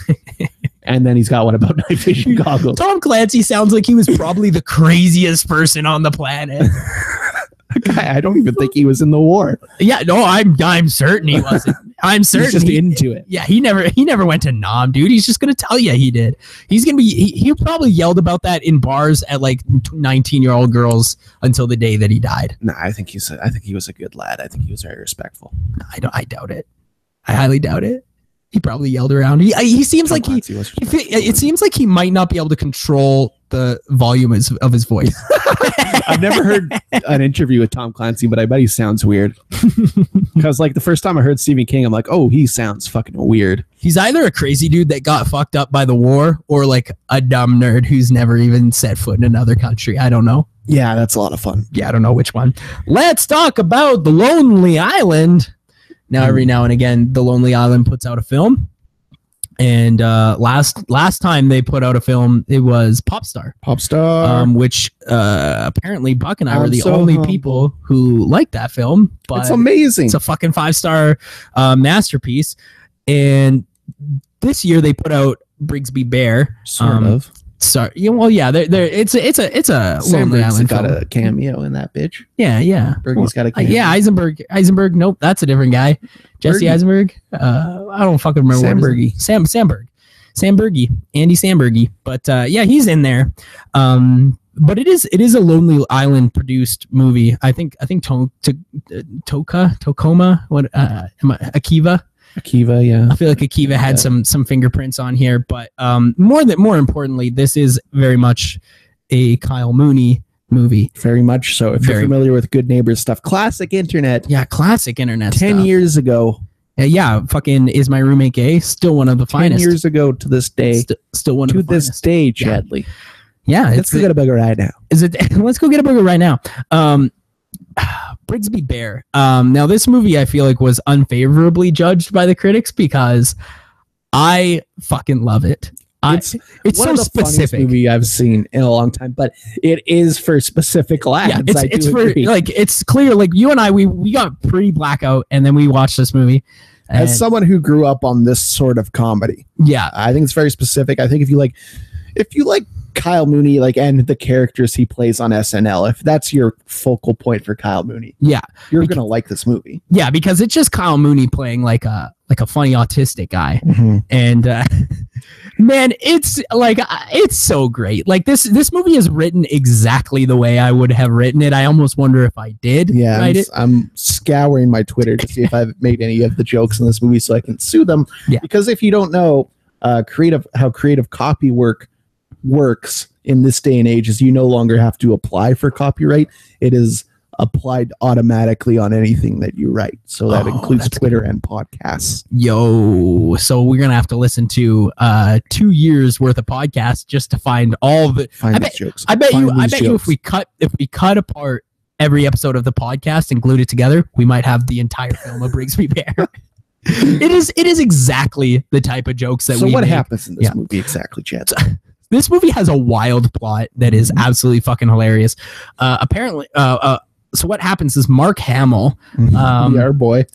And then he's got one about night vision goggles. Tom Clancy sounds like he was probably the craziest person on the planet. I don't even think he was in the war. Yeah, no, I'm certain he wasn't. I'm certain he's just into it. Yeah, he never went to Nam, dude. He's just gonna tell you he did. He's gonna be. He probably yelled about that in bars at like 19-year-old girls until the day that he died. No, I think he was a good lad. I think he was very respectful. No, I doubt it. I highly doubt it. He probably yelled around. He seems like it seems like he might not be able to control the volume of his voice. I've never heard an interview with Tom Clancy, but I bet he sounds weird. Because like the first time I heard Stephen King, I'm like, oh, he sounds fucking weird. He's either a crazy dude that got fucked up by the war or like a dumb nerd who's never even set foot in another country. I don't know. Yeah, that's a lot of fun. Yeah, I don't know which one. Let's talk about The Lonely Island. Now, every now and again, The Lonely Island puts out a film. And last time they put out a film, it was Popstar, which apparently Buck and I were the only people who liked that film. But it's amazing. It's a fucking 5-star masterpiece. And this year they put out Brigsby Bear. Sort of. Sorry. Yeah, well, yeah. It's a Lonely Island got film. A cameo in that bitch. Yeah. Bergie's got a cameo. Yeah, Eisenberg. Nope, that's a different guy. Jesse Eisenberg. I don't fucking remember. Sam Bergie. Sam Bergie. Andy Sambergy. But yeah, he's in there. But it is a Lonely Island produced movie. I think Tacoma. What? Akiva, yeah. I feel like Akiva had some fingerprints on here, but more importantly, this is very much a Kyle Mooney movie. Very much so. If you're familiar with Good Neighbors stuff, classic internet. Yeah, classic internet 10 stuff. years ago. Yeah, fucking Is My Roommate Gay? Still one of the 10 finest. 10 years ago to this day. Still one of the finest. To this day, Chadley. Yeah. Let's go get a burger right now. Let's go get a burger right now. Brigsby Bear. Now this movie I feel like was unfavorably judged by the critics because I fucking love it. It's one so of the specific movie I've seen in a long time, but it is for specific lads. Yeah, it's for like it's clear. Like you and I, we got pretty blackout, and then we watched this movie. As someone who grew up on this sort of comedy, yeah, I think it's very specific. I think if you like Kyle Mooney, like, and the characters he plays on SNL, if that's your focal point for Kyle Mooney, you're gonna like this movie. Yeah, because it's just Kyle Mooney playing like a funny autistic guy, and man, it's like it's so great. Like this movie is written exactly the way I would have written it. I almost wonder if I did write it. I'm scouring my Twitter to see if I've made any of the jokes in this movie so I can sue them. Yeah. Because if you don't know, how creative copy works in this day and age is you no longer have to apply for copyright. It is applied automatically on anything that you write. So that includes Twitter and podcasts. Yo, so we're gonna have to listen to 2 years worth of podcasts just to find all the jokes. I bet you if we cut apart every episode of the podcast and glued it together, we might have the entire film of Brigsby Bear. It is exactly the type of jokes that we So what make. happens in this movie exactly, Chad? This movie has a wild plot that is absolutely fucking hilarious. Apparently, so what happens is Mark Hamill, our boy,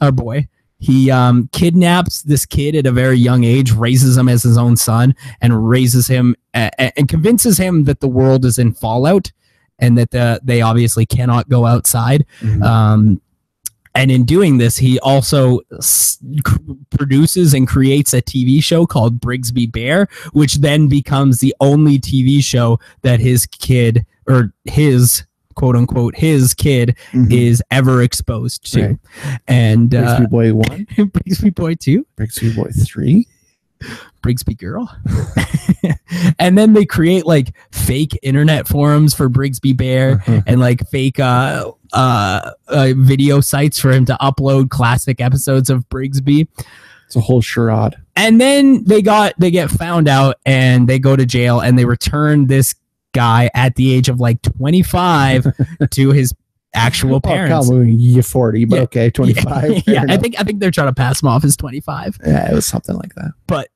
he kidnaps this kid at a very young age, raises him as his own son, and raises him and convinces him that the world is in fallout and that they obviously cannot go outside. And in doing this, he also produces and creates a TV show called Brigsby Bear, which then becomes the only TV show that his kid, or his quote unquote his kid, is ever exposed to. Right. And Brigsby Boy 1, Brigsby Boy 2, Brigsby Boy 3, Brigsby Girl. And then they create like fake internet forums for Brigsby Bear and like fake video sites for him to upload classic episodes of Brigsby. It's a whole charade. And then they get found out and they go to jail and they return this guy at the age of like 25 to his actual parents. You're 40, but okay, 25. Yeah, I think they're trying to pass him off as 25. Yeah, it was something like that. But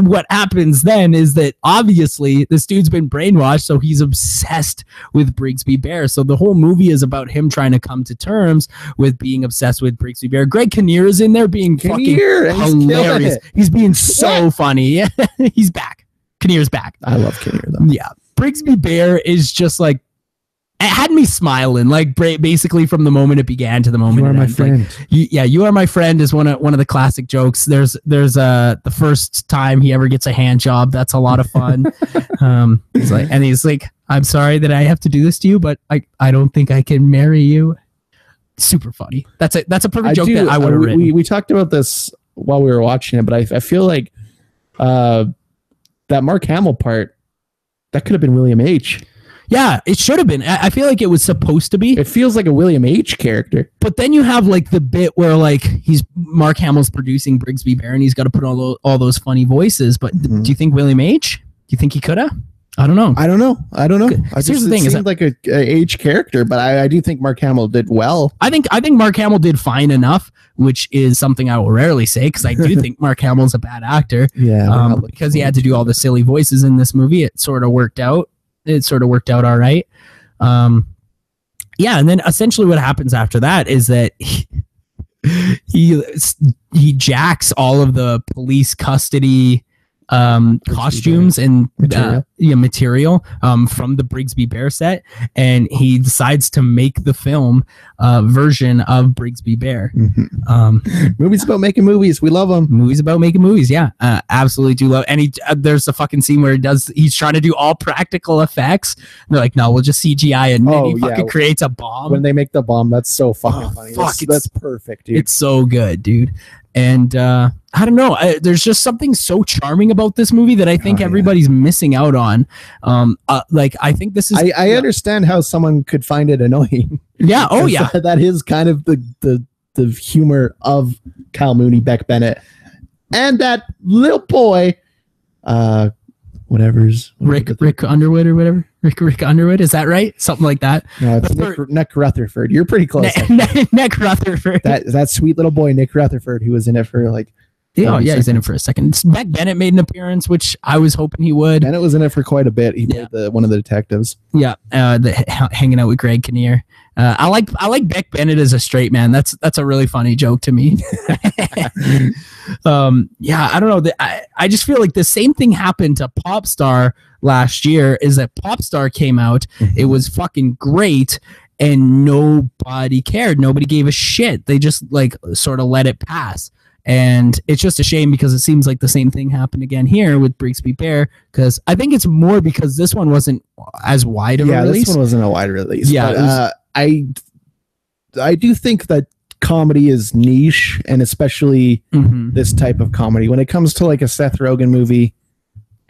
what happens then is that obviously this dude's been brainwashed, so he's obsessed with Brigsby Bear. So the whole movie is about him trying to come to terms with being obsessed with Brigsby Bear. Greg Kinnear is in there being fucking hilarious. He's being so funny. He's back. Kinnear's back. I love Kinnear though. Yeah. Brigsby Bear is just like, it had me smiling, like basically from the moment it began to the moment. You are my friend. Like, you are my friend is one of the classic jokes. There's the first time he ever gets a hand job. That's a lot of fun. He's like, I'm sorry that I have to do this to you, but I don't think I can marry you. Super funny. That's a perfect joke that I would have written. We talked about this while we were watching it, but I feel like that Mark Hamill part, that could have been William H. Yeah, it should have been. I feel like it was supposed to be. It feels like a William H. character. But then you have like the bit where like Mark Hamill's producing Brigsby Bear and he's got to put all those funny voices. But do you think William H? Do you think he could have? I don't know. Here's the thing: it seemed like a H character, but I do think Mark Hamill did well. I think Mark Hamill did fine enough, which is something I will rarely say because I do think Mark Hamill's a bad actor. Yeah, because he had to do all the silly voices in this movie. It sort of worked out. All right. Yeah, and then essentially what happens after that is that he jacks all of the police custody costumes and material from the Brigsby Bear set, and he decides to make the film version of Brigsby Bear. Movies about making movies. We love them. Movies about making movies. Yeah, absolutely do love. And there's a fucking scene where he's trying to do all practical effects. And they're like, no, we'll just CGI, and then he fucking creates a bomb. When they make the bomb, that's so fucking funny. That's perfect, dude. It's so good, dude. And I don't know, there's just something so charming about this movie that I think everybody's missing out on. Like, I think this is... I understand how someone could find it annoying. Yeah, that is kind of the humor of Kyle Mooney, Beck Bennett, and that little boy, Rick Underwood or whatever. Rick Underwood, is that right? Something like that. No, it's Nick Rutherford. You're pretty close. Nick Rutherford. That sweet little boy, Nick Rutherford, who was in it for like Yeah, he's in it for a second. Beck Bennett made an appearance, which I was hoping he would. Bennett was in it for quite a bit. He played one of the detectives. Yeah, hanging out with Greg Kinnear. I like Beck Bennett as a straight man. That's a really funny joke to me. I don't know. I just feel like the same thing happened to Popstar last year. Is that Popstar came out? It was fucking great. And nobody cared. Nobody gave a shit. They just like sort of let it pass. And it's just a shame because it seems like the same thing happened again here with Brigsby Bear. Because I think it's more because this one wasn't as wide of a release. This one wasn't a wide release. Yeah, but, I do think that comedy is niche, and especially this type of comedy. When it comes to like a Seth Rogen movie,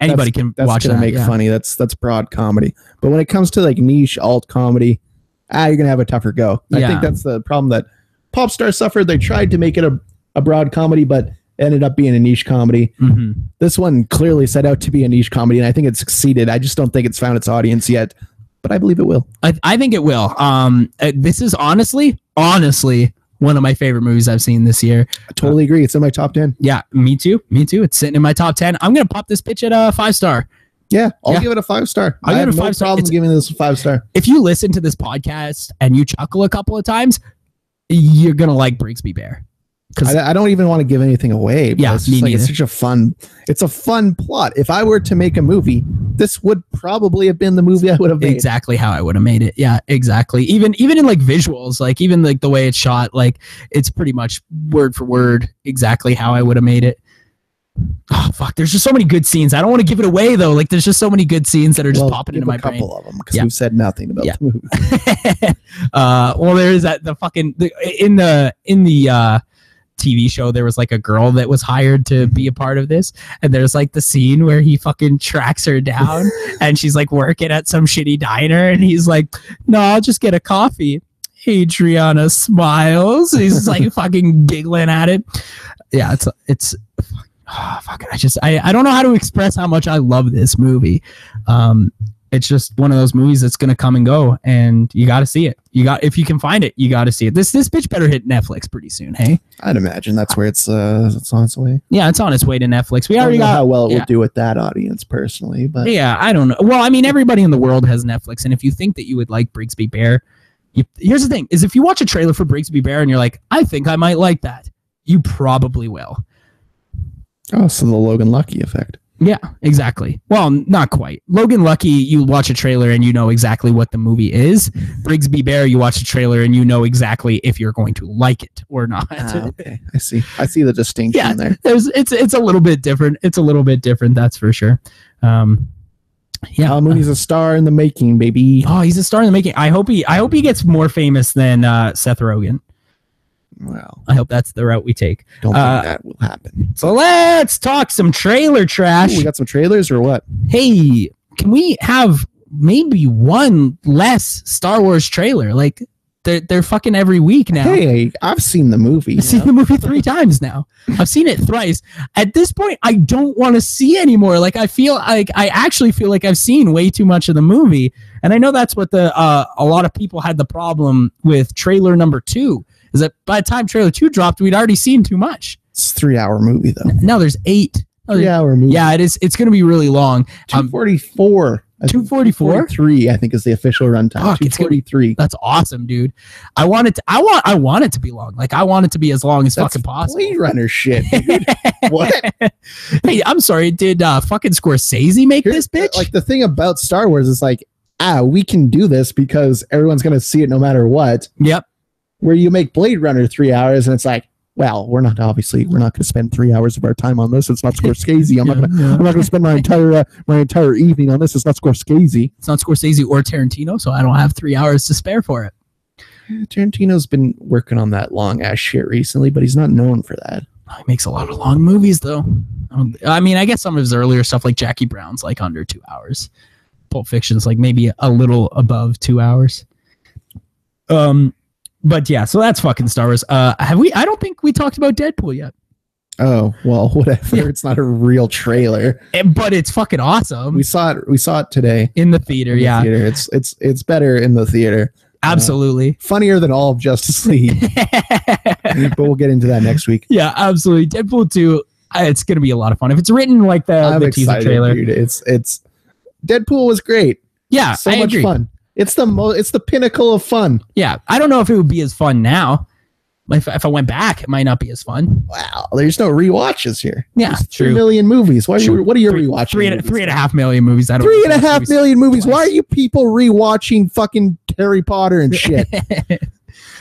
anybody can watch that. Make funny. That's broad comedy. But when it comes to like niche alt comedy, you're gonna have a tougher go. I think that's the problem that Popstar suffered. They tried to make it a broad comedy, but ended up being a niche comedy. This one clearly set out to be a niche comedy, and I think it succeeded. I just don't think it's found its audience yet, but I believe it will. I think it will. This is honestly one of my favorite movies I've seen this year. I totally agree. It's in my top 10. Yeah, me too. It's sitting in my top 10. I'm gonna pop this pitch at a 5-star. Yeah, I'll give it a 5-star. I have no problem giving this a 5-star. If you listen to this podcast and you chuckle a couple of times, you're gonna like Brigsby Bear. I don't even want to give anything away. Yeah, it's such a fun plot. If I were to make a movie, this would probably have been the movie I would have made. Exactly how I would have made it. Yeah, exactly. Even in like visuals, like even like the way it's shot, like it's pretty much word for word exactly how I would have made it. Oh fuck! There's just so many good scenes. I don't want to give it away though. Like there's just so many good scenes that are just popping into my brain. A couple of them because we've said nothing about the movie. Well, there is that in the TV show, there was like a girl that was hired to be a part of this, and there's like the scene where he fucking tracks her down and she's like working at some shitty diner and he's like, no, I'll just get a coffee. Adriana smiles. He's like fucking giggling at it. Yeah, it's I don't know how to express how much I love this movie. It's just one of those movies that's gonna come and go, and you got to see it. If you can find it, you got to see it. This bitch better hit Netflix pretty soon. Hey, I'd imagine that's where it's on its way. Yeah, it's on its way to Netflix. We already got how well it would do with that audience personally, but yeah, I don't know. Well, I mean, everybody in the world has Netflix, and if you think that you would like Brigsby Bear, here's the thing: is if you watch a trailer for Brigsby Bear and you're like, I think I might like that, you probably will. Oh, so the Logan Lucky effect. Yeah, exactly. Well, not quite. Logan Lucky, you watch a trailer and you know exactly what the movie is. Brigsby Bear, you watch a trailer and you know exactly if you're going to like it or not. Okay, I see the distinction there. It's a little bit different. It's a little bit different, that's for sure. Yeah, Mooney's a star in the making, baby. Oh, he's a star in the making. I hope he gets more famous than Seth Rogen. Well, I hope that's the route we take. Don't think that will happen. So let's talk some trailer trash. Ooh, we got some trailers or what? Hey, can we have maybe one less Star Wars trailer? Like they're fucking every week now. Hey, I've seen the movie. I've seen the movie 3 times now. I've seen it thrice. At this point, I don't want to see anymore. Like I actually feel like I've seen way too much of the movie, and I know that's what a lot of people had the problem with trailer number 2. Is that by the time trailer 2 dropped, we'd already seen too much. It's a 3-hour movie though. Now there's 8. 3-hour movie. Yeah, it is. It's going to be really long. 244. 244. 3, I think, is the official runtime. 243. That's awesome, dude. I want it to be long. Like I want it to be as long as fucking possible. Blade Runner shit, dude. What? Hey, I'm sorry. Did fucking Scorsese make this bitch? Like the thing about Star Wars is like, we can do this because everyone's going to see it no matter what. Yep. Where you make Blade Runner 3 hours and it's like, well, we're not going to spend 3 hours of our time on this. It's not Scorsese. I'm not going to spend my entire evening on this. It's not Scorsese. It's not Scorsese or Tarantino, so I don't have 3 hours to spare for it. Tarantino's been working on that long ass shit recently, but he's not known for that. He makes a lot of long movies though. I mean, I guess some of his earlier stuff like Jackie Brown's like under 2 hours. Pulp Fiction's like maybe a little above 2 hours. But yeah, so that's fucking Star Wars. I don't think we talked about Deadpool yet. Oh, well, whatever. Yeah. It's not a real trailer. But it's fucking awesome. We saw it today. In the theater, yeah. It's better in the theater. Absolutely. Funnier than all of Justice League. But we'll get into that next week. Yeah, absolutely. Deadpool 2. It's gonna be a lot of fun if it's written like the teaser trailer. Dude. It's Deadpool was great. Yeah, so much fun. It's the pinnacle of fun. Yeah, I don't know if it would be as fun now. If I went back, it might not be as fun. Wow, there's no rewatches here. Yeah, there's true. 3 million movies. What are you rewatching? 3.5 million movies. I don't. 3.5 million movies. Why are you people rewatching fucking Harry Potter and shit?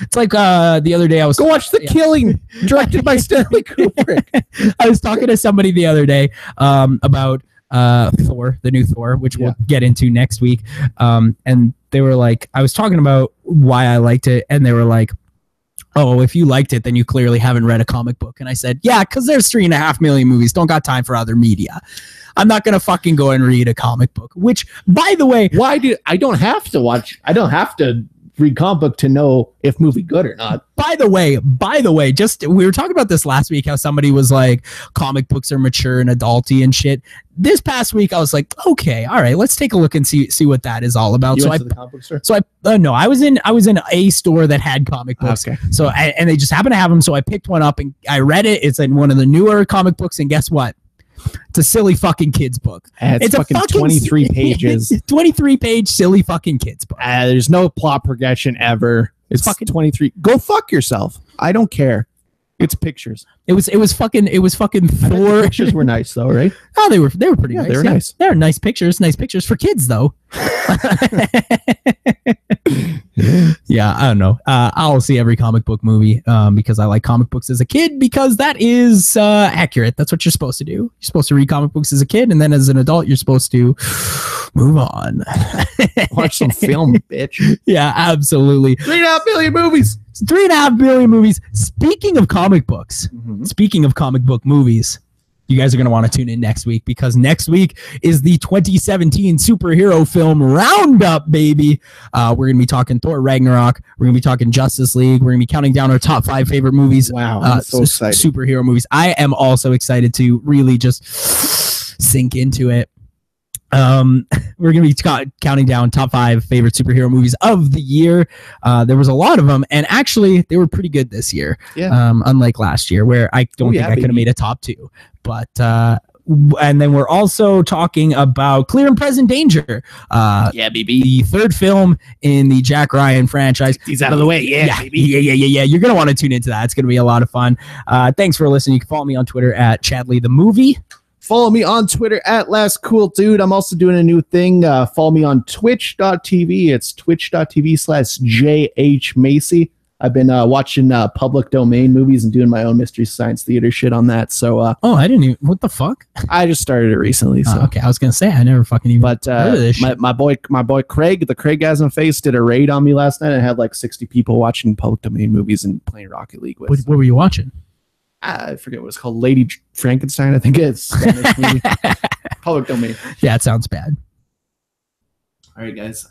It's like the other day I was go watch The Killing, directed by Stanley Kubrick. I was talking to somebody the other day about Thor, the new Thor, which we'll get into next week. And they were like, I was talking about why I liked it, and they were like, oh, if you liked it, then you clearly haven't read a comic book. And I said, yeah, because there's 3.5 million movies. Don't got time for other media. I'm not going to fucking go and read a comic book, which, by the way, I don't have to read comic book to know if movie good or not. By the way, just we were talking about this last week, how somebody was like, comic books are mature and adulty and shit. This past week, I was like, okay, all right, let's take a look and see what that is all about. You went to the comic book store? So no, I was in a store that had comic books. Okay. So and they just happened to have them. So I picked one up and I read it. It's in one of the newer comic books, and guess what? It's a silly fucking kid's book. It's fucking 23 pages. 23-page silly fucking kid's book. There's no plot progression ever. It's fucking 23. Go fuck yourself. I don't care. It's pictures. It was fucking Thor. The pictures were nice though, right? Oh, they were pretty nice. They were nice. They were nice pictures. Nice pictures for kids though. Yeah, I don't know. I'll see every comic book movie because I like comic books as a kid, because that is accurate. That's what you're supposed to do. You're supposed to read comic books as a kid, and then as an adult, you're supposed to move on. Watch some film, bitch. Yeah, absolutely. 3.5 billion movies. 3.5 billion movies. Speaking of comic books, speaking of comic book movies, you guys are going to want to tune in next week, because next week is the 2017 superhero film roundup, baby. We're going to be talking Thor Ragnarok. We're going to be talking Justice League. We're going to be counting down our top 5 favorite movies. Wow, I'm so excited. Superhero movies. I am also excited to really just sink into it. We're going to be counting down top 5 favorite superhero movies of the year. There was a lot of them, and actually they were pretty good this year. Yeah. Unlike last year, where I don't think I could have made a top 2. But and then we're also talking about Clear and Present Danger. Baby. The 3rd film in the Jack Ryan franchise. He's out of the way. Baby. Yeah. You're going to want to tune into that. It's going to be a lot of fun. Thanks for listening. You can follow me on Twitter at Chadley the Movie. Follow me on Twitter at LastCoolDude. I'm also doing a new thing. Follow me on twitch.tv. It's twitch.tv/JHMacy. I've been watching public domain movies and doing my own Mystery Science Theater shit on that. So, I didn't even, what the fuck? I just started it recently. So. Okay, I was gonna say I never fucking even. But my boy Craig, the Craig Guys on Face, did a raid on me last night and had like 60 people watching public domain movies and playing Rocket League with. What were you watching? I forget what it's called. Lady Frankenstein, I think it's Spanish movie. Public domain. Yeah, it sounds bad. All right, guys.